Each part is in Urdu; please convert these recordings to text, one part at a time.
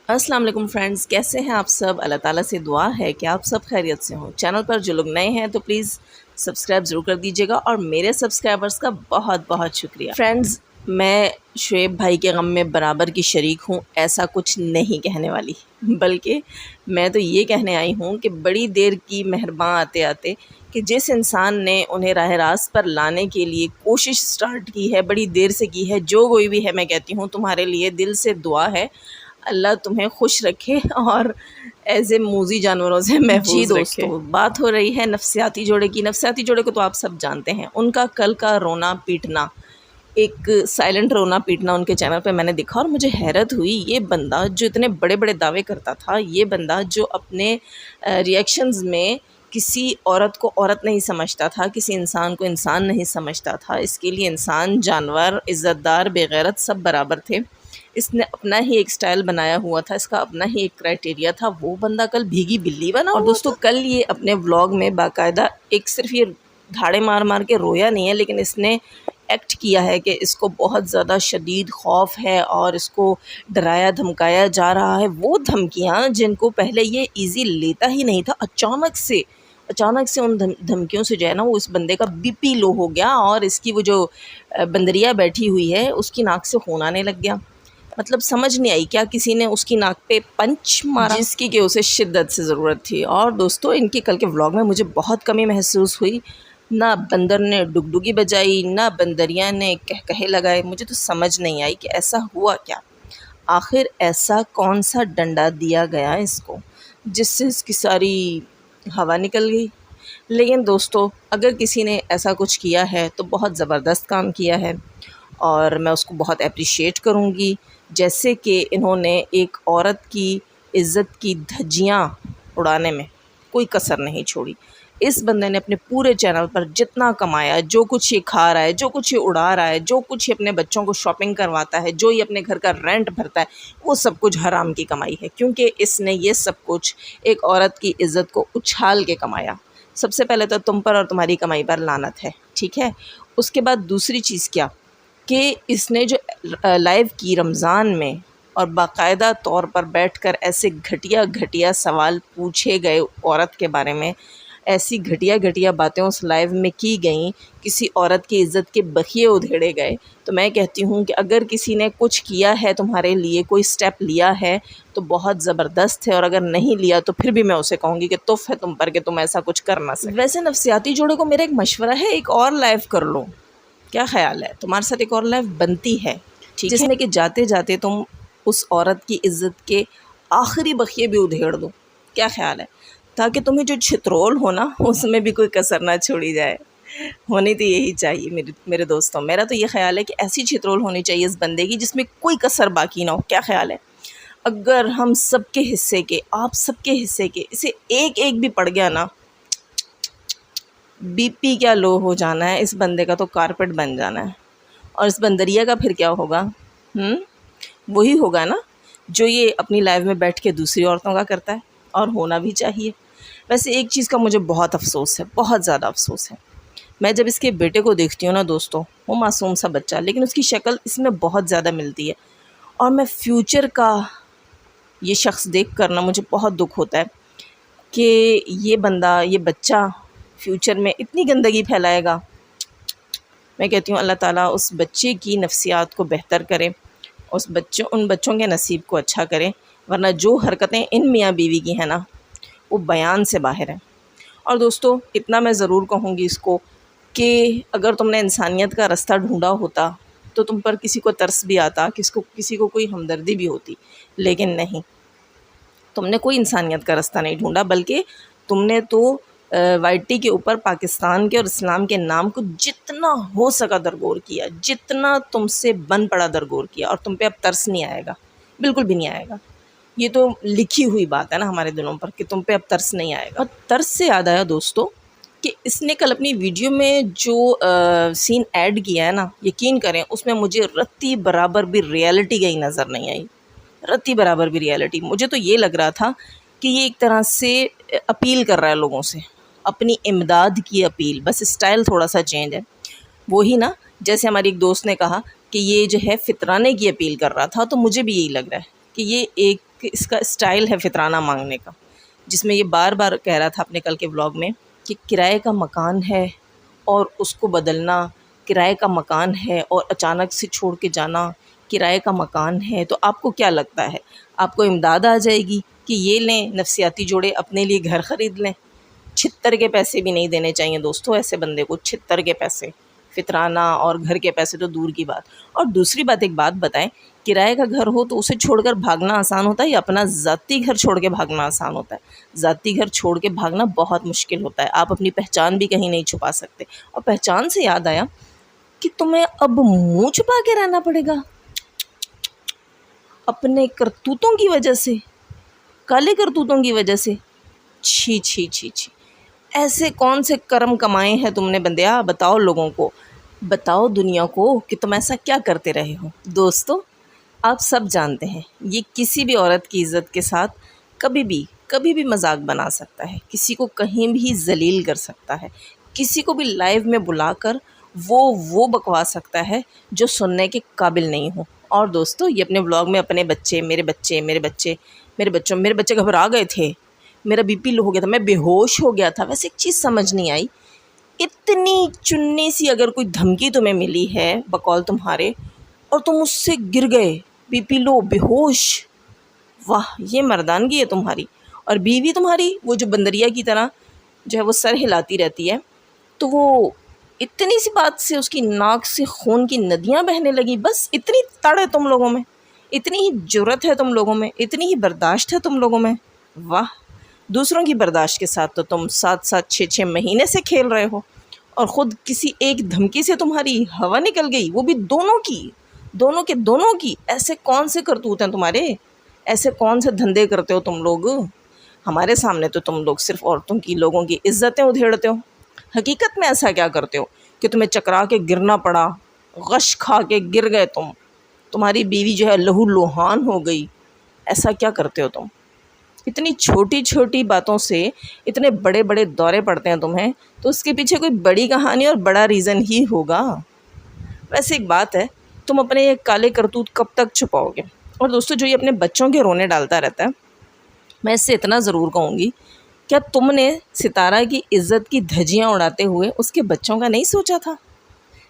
السلام علیکم فرینڈز، کیسے ہیں آپ سب؟ اللہ تعالیٰ سے دعا ہے کہ آپ سب خیریت سے ہوں۔ چینل پر جو لوگ نئے ہیں تو پلیز سبسکرائب ضرور کر دیجیے گا، اور میرے سبسکرائبرز کا بہت بہت شکریہ۔ فرینڈز، میں شعیب بھائی کے غم میں برابر کی شریک ہوں، ایسا کچھ نہیں کہنے والی، بلکہ میں تو یہ کہنے آئی ہوں کہ بڑی دیر کی مہرباں آتے آتے کہ جس انسان نے انہیں راہ راست پر لانے کے لیے کوشش سٹارٹ کی ہے، بڑی دیر سے کی ہے، جو کوئی بھی ہے، میں کہتی ہوں تمہارے لیے دل سے دعا ہے، اللہ تمہیں خوش رکھے اور ایسے موذی جانوروں سے محفوظ رکھے۔ دوستو، بات ہو رہی ہے نفسیاتی جوڑے کی۔ نفسیاتی جوڑے کو تو آپ سب جانتے ہیں، ان کا کل کا رونا پیٹنا، ایک سائلنٹ رونا پیٹنا ان کے چینل پہ میں نے دیکھا، اور مجھے حیرت ہوئی، یہ بندہ جو اتنے بڑے بڑے دعوے کرتا تھا، یہ بندہ جو اپنے ریئیکشنز میں کسی عورت کو عورت نہیں سمجھتا تھا، کسی انسان کو انسان نہیں سمجھتا تھا، اس کے لیے انسان، جانور، عزت دار، بے غیرت سب برابر تھے، اس نے اپنا ہی ایک سٹائل بنایا ہوا تھا، اس کا اپنا ہی ایک کرائٹیریا تھا، وہ بندہ کل بھیگی بلی بنا۔ اور دوستو، کل یہ اپنے ولاگ میں باقاعدہ ایک صرف یہ دھاڑے مار مار کے رویا نہیں ہے، لیکن اس نے ایکٹ کیا ہے کہ اس کو بہت زیادہ شدید خوف ہے اور اس کو ڈرایا دھمکایا جا رہا ہے، وہ دھمکیاں جن کو پہلے یہ ایزی لیتا ہی نہیں تھا، اچانک سے ان دھمکیوں سے جو ہے نا، وہ اس بندے کا بی پی لو ہو گیا، اور اس کی وہ جو بندریا بیٹھی ہوئی ہے اس کی ناک سے خون آنے لگ گیا۔ مطلب سمجھ نہیں آئی، کیا کسی نے اس کی ناک پہ پنچ مارا جس کی کہ اسے شدت سے ضرورت تھی۔ اور دوستو، ان کے کل کے ولاگ میں مجھے بہت کمی محسوس ہوئی، نہ بندر نے ڈگڈگی بجائی، نہ بندریا نے کہے لگائے، مجھے تو سمجھ نہیں آئی کہ ایسا ہوا کیا، آخر ایسا کون سا ڈنڈا دیا گیا اس کو جس سے اس کی ساری ہوا نکل گئی۔ لیکن دوستو، اگر کسی نے ایسا کچھ کیا ہے تو بہت زبردست کام کیا ہے، اور میں اس کو بہت اپریشیٹ کروں گی، جیسے کہ انہوں نے ایک عورت کی عزت کی دھجیاں اڑانے میں کوئی کسر نہیں چھوڑی۔ اس بندے نے اپنے پورے چینل پر جتنا کمایا، جو کچھ یہ کھا رہا ہے، جو کچھ یہ اڑا رہا ہے، جو کچھ یہ اپنے بچوں کو شاپنگ کرواتا ہے، جو یہ اپنے گھر کا رینٹ بھرتا ہے، وہ سب کچھ حرام کی کمائی ہے، کیونکہ اس نے یہ سب کچھ ایک عورت کی عزت کو اچھال کے کمایا۔ سب سے پہلے تو تم پر اور تمہاری کمائی پر لعنت ہے، ٹھیک ہے؟ اس کے بعد دوسری چیز کیا کہ اس نے جو لائیو کی رمضان میں، اور باقاعدہ طور پر بیٹھ کر ایسے گھٹیا سوال پوچھے گئے عورت کے بارے میں، ایسی گھٹیا باتیں اس لائیو میں کی گئیں، کسی عورت کی عزت کے بخیے ادھیڑے گئے، تو میں کہتی ہوں کہ اگر کسی نے کچھ کیا ہے تمہارے لیے، کوئی سٹیپ لیا ہے تو بہت زبردست ہے، اور اگر نہیں لیا تو پھر بھی میں اسے کہوں گی کہ تف ہے تم پر کہ تم ایسا کچھ کر نہ سکے۔ ویسے نفسیاتی جوڑے کو میرا ایک مشورہ ہے، ایک اور لائیو کر لو، کیا خیال ہے؟ تمہارے ساتھ ایک اور لائف بنتی ہے، جس میں کہ جاتے جاتے تم اس عورت کی عزت کے آخری بخیے بھی ادھیڑ دو، کیا خیال ہے؟ تاکہ تمہیں جو چھترول ہو نا، اس میں بھی کوئی کسر نہ چھوڑی جائے۔ ہونی تو یہی چاہیے میرے دوستوں، میرا تو یہ خیال ہے کہ ایسی چھترول ہونی چاہیے اس بندے کی جس میں کوئی کسر باقی نہ ہو، کیا خیال ہے؟ اگر ہم سب کے حصے کے، آپ سب کے حصے کے، اسے ایک ایک بھی پڑ گیا نا، بی پی کیا لو ہو جانا ہے، اس بندے کا تو کارپیٹ بن جانا ہے۔ اور اس بندریا کا پھر کیا ہوگا؟ وہی ہوگا نا جو یہ اپنی لائف میں بیٹھ کے دوسری عورتوں کا کرتا ہے، اور ہونا بھی چاہیے۔ ویسے ایک چیز کا مجھے بہت افسوس ہے، بہت زیادہ افسوس ہے، میں جب اس کے بیٹے کو دیکھتی ہوں نا دوستو، وہ معصوم سا بچہ، لیکن اس کی شکل اس میں بہت زیادہ ملتی ہے، اور میں فیوچر کا یہ شخص دیکھ کر نا مجھے بہت دکھ ہوتا ہے کہ یہ بندہ، یہ بچہ فیوچر میں اتنی گندگی پھیلائے گا۔ میں کہتی ہوں اللہ تعالیٰ اس بچے کی نفسیات کو بہتر کرے، ان بچوں کے نصیب کو اچھا کرے، ورنہ جو حرکتیں ان میاں بیوی کی ہیں نا، وہ بیان سے باہر ہیں۔ اور دوستو، اتنا میں ضرور کہوں گی اس کو کہ اگر تم نے انسانیت کا رستہ ڈھونڈا ہوتا تو تم پر کسی کو ترس بھی آتا، کسی کو کوئی ہمدردی بھی ہوتی، لیکن نہیں، تم نے کوئی انسانیت کا رستہ نہیں ڈھونڈا، بلکہ تم نے تو وائی ٹی کے اوپر پاکستان کے اور اسلام کے نام کو جتنا ہو سکا درگور کیا، جتنا تم سے بن پڑا درگور کیا، اور تم پہ اب ترس نہیں آئے گا، بالکل بھی نہیں آئے گا۔ یہ تو لکھی ہوئی بات ہے نا ہمارے دلوں پر کہ تم پہ اب ترس نہیں آئے گا۔ اور ترس سے یاد آیا دوستو کہ اس نے کل اپنی ویڈیو میں جو سین ایڈ کیا ہے نا، یقین کریں اس میں مجھے رتی برابر بھی ریالٹی گئی نظر نہیں آئی، رتی برابر بھی ریالٹی۔ مجھے تو یہ لگ رہا تھا کہ یہ ایک طرح سے اپیل کر رہا ہے لوگوں سے، اپنی امداد کی اپیل، بس اسٹائل تھوڑا سا چینج ہے۔ وہی نا، جیسے ہماری ایک دوست نے کہا کہ یہ جو ہے فطرانے کی اپیل کر رہا تھا، تو مجھے بھی یہی لگ رہا ہے کہ یہ ایک کہ اس کا اسٹائل ہے فطرانہ مانگنے کا، جس میں یہ بار بار کہہ رہا تھا اپنے کل کے ولاگ میں کہ کرائے کا مکان ہے اور اس کو بدلنا، کرائے کا مکان ہے اور اچانک سے چھوڑ کے جانا، کرائے کا مکان ہے تو آپ کو کیا لگتا ہے آپ کو امداد آ جائے گی کہ یہ لیں نفسیاتی جوڑے اپنے لیے گھر خرید لیں؟ 76 کے پیسے بھی نہیں دینے چاہیے دوستو ایسے بندے کو، 76 کے پیسے، فطرانہ اور گھر کے پیسے تو دور کی بات۔ اور دوسری بات، ایک بات بتائیں، کرائے کا گھر ہو تو اسے چھوڑ کر بھاگنا آسان ہوتا ہے یا اپنا ذاتی گھر چھوڑ کے بھاگنا آسان ہوتا ہے؟ ذاتی گھر چھوڑ کے بھاگنا بہت مشکل ہوتا ہے، آپ اپنی پہچان بھی کہیں نہیں چھپا سکتے۔ اور پہچان سے یاد آیا کہ تمہیں اب منہ چھپا کے رہنا پڑے گا اپنے کرتوتوں کی وجہ سے، کالے کرتوتوں کی وجہ سے۔ چھی چھی چھی چھی، ایسے کون سے کرم کمائے ہیں تم نے بندیا؟ بتاؤ لوگوں کو، بتاؤ دنیا کو کہ تم ایسا کیا کرتے رہے ہو۔ دوستو آپ سب جانتے ہیں یہ کسی بھی عورت کی عزت کے ساتھ کبھی بھی مذاق بنا سکتا ہے، کسی کو کہیں بھی ذلیل کر سکتا ہے، کسی کو بھی لائیو میں بلا کر وہ بکوا سکتا ہے جو سننے کے قابل نہیں ہو۔ اور دوستو یہ اپنے ولاگ میں اپنے بچے، میرے بچے گھبرا گئے تھے، میرا بی پی لو ہو گیا تھا، میں بے ہوش ہو گیا تھا۔ ویسے ایک چیز سمجھ نہیں آئی، اتنی چنی سی اگر کوئی دھمکی تمہیں ملی ہے بقول تمہارے اور تم اس سے گر گئے، بی پی لو، بے ہوش، واہ یہ مردانگی ہے تمہاری۔ اور بیوی تمہاری وہ جو بندریا کی طرح جو ہے وہ سر ہلاتی رہتی ہے، تو وہ اتنی سی بات سے اس کی ناک سے خون کی ندیاں بہنے لگی، بس اتنی تڑ ہے تم لوگوں میں، اتنی ہی جرت ہے تم لوگوں میں، اتنی ہی برداشت ہے تم لوگوں میں، واہ۔ دوسروں کی برداشت کے ساتھ تو تم 7 6 مہینے سے کھیل رہے ہو، اور خود کسی ایک دھمکی سے تمہاری ہوا نکل گئی، وہ بھی دونوں کی۔ ایسے کون سے کرتوت ہیں تمہارے؟ ایسے کون سے دھندے کرتے ہو تم لوگ؟ ہمارے سامنے تو تم لوگ صرف عورتوں کی، لوگوں کی عزتیں ادھیڑتے ہو، حقیقت میں ایسا کیا کرتے ہو کہ تمہیں چکرا کے گرنا پڑا، غش کھا کے گر گئے تمہاری بیوی جو ہے لہو لوہان ہو گئی؟ ایسا کیا کرتے ہو تم؟ اتنی چھوٹی چھوٹی باتوں سے اتنے بڑے بڑے دورے پڑتے ہیں تمہیں، تو اس کے پیچھے کوئی بڑی کہانی اور بڑا ریزن ہی ہوگا۔ ویسے ایک بات ہے، تم اپنے یہ کالے کرتوت کب تک چھپاؤ گے؟ اور دوستو جو یہ اپنے بچوں کے رونے ڈالتا رہتا ہے، میں اس سے اتنا ضرور کہوں گی، کیا تم نے ستارہ کی عزت کی دھجیاں اڑاتے ہوئے اس کے بچوں کا نہیں سوچا تھا؟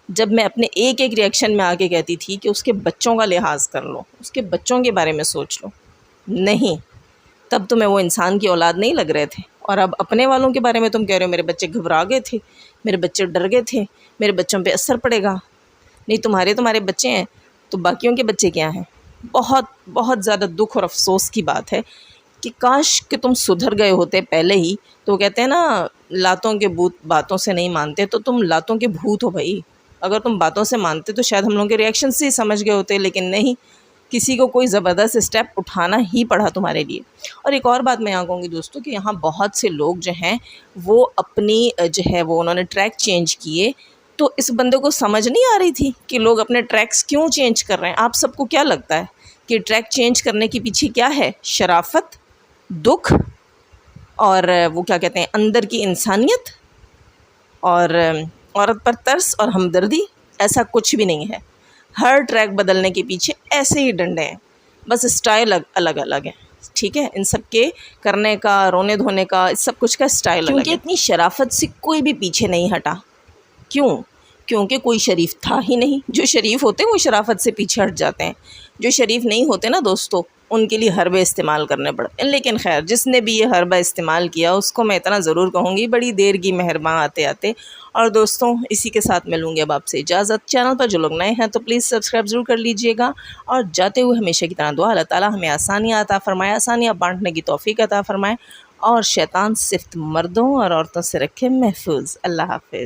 جب میں اپنے ایک ریئیکشن میں آ کے کہتی تھی کہ اس کے بچوں کا لحاظ کر لو، اس کے بچوں کے بارے میں سوچ لو، نہیں، تب تمہیں وہ انسان کی اولاد نہیں لگ رہے تھے، اور اب اپنے والوں کے بارے میں تم کہہ رہے ہو میرے بچے گھبرا گئے تھے، میرے بچے ڈر گئے تھے، میرے بچوں پہ اثر پڑے گا۔ نہیں، تمہارے بچے ہیں تو باقیوں کے بچے کیا ہیں؟ بہت بہت زیادہ دکھ اور افسوس کی بات ہے کہ کاش کہ تم سدھر گئے ہوتے پہلے ہی۔ تو کہتے ہیں نا لاتوں کے بھوت باتوں سے نہیں مانتے، تو تم لاتوں کے بھوت ہو بھائی۔ اگر تم باتوں سے مانتے تو شاید ہم لوگوں کے ریئیکشن سے ہی سمجھ گئے ہوتے، لیکن نہیں، کسی کو کوئی زبردست اسٹیپ اٹھانا ہی پڑا تمہارے لیے۔ اور ایک اور بات میں یہاں کہوں گی دوستو کہ یہاں بہت سے لوگ جو ہیں وہ اپنی جو ہے وہ انہوں نے ٹریک چینج کیے، تو اس بندے کو سمجھ نہیں آ رہی تھی کہ لوگ اپنے ٹریکس کیوں چینج کر رہے ہیں۔ آپ سب کو کیا لگتا ہے کہ ٹریک چینج کرنے کے پیچھے کیا ہے؟ شرافت، دکھ، اور وہ کیا کہتے ہیں اندر کی انسانیت، اور عورت پر ترس اور ہمدردی؟ ایسا کچھ بھی نہیں ہے۔ ہر ٹریک بدلنے کے پیچھے ایسے ہی ڈنڈے ہیں، بس اسٹائل الگ الگ ہے، ٹھیک ہے؟ ان سب کے کرنے کا، رونے دھونے کا، اس سب کچھ کا اسٹائل الگ ہے۔ کیونکہ اتنی شرافت سے کوئی بھی پیچھے نہیں ہٹا۔ کیوں؟ کیونکہ کوئی شریف تھا ہی نہیں۔ جو شریف ہوتے ہیں وہ شرافت سے پیچھے ہٹ جاتے ہیں، جو شریف نہیں ہوتے نا دوستو ان کے لیے حربے استعمال کرنے پڑتے ہیں۔ لیکن خیر، جس نے بھی یہ حربہ استعمال کیا اس کو میں اتنا ضرور کہوں گی بڑی دیر کی مہرباں آتے آتے۔ اور دوستوں اسی کے ساتھ ملوں گی اب آپ سے اجازت۔ چینل پر جو لوگ نئے ہیں تو پلیز سبسکرائب ضرور کر لیجئے گا، اور جاتے ہوئے ہمیشہ کی طرح دعا اللہ تعالیٰ ہمیں آسانیاں عطا فرمائے، آسانیاں بانٹنے کی توفیق عطا فرمائے، اور شیطان صفت مردوں اور عورتوں سے رکھے محفوظ۔ اللہ حافظ۔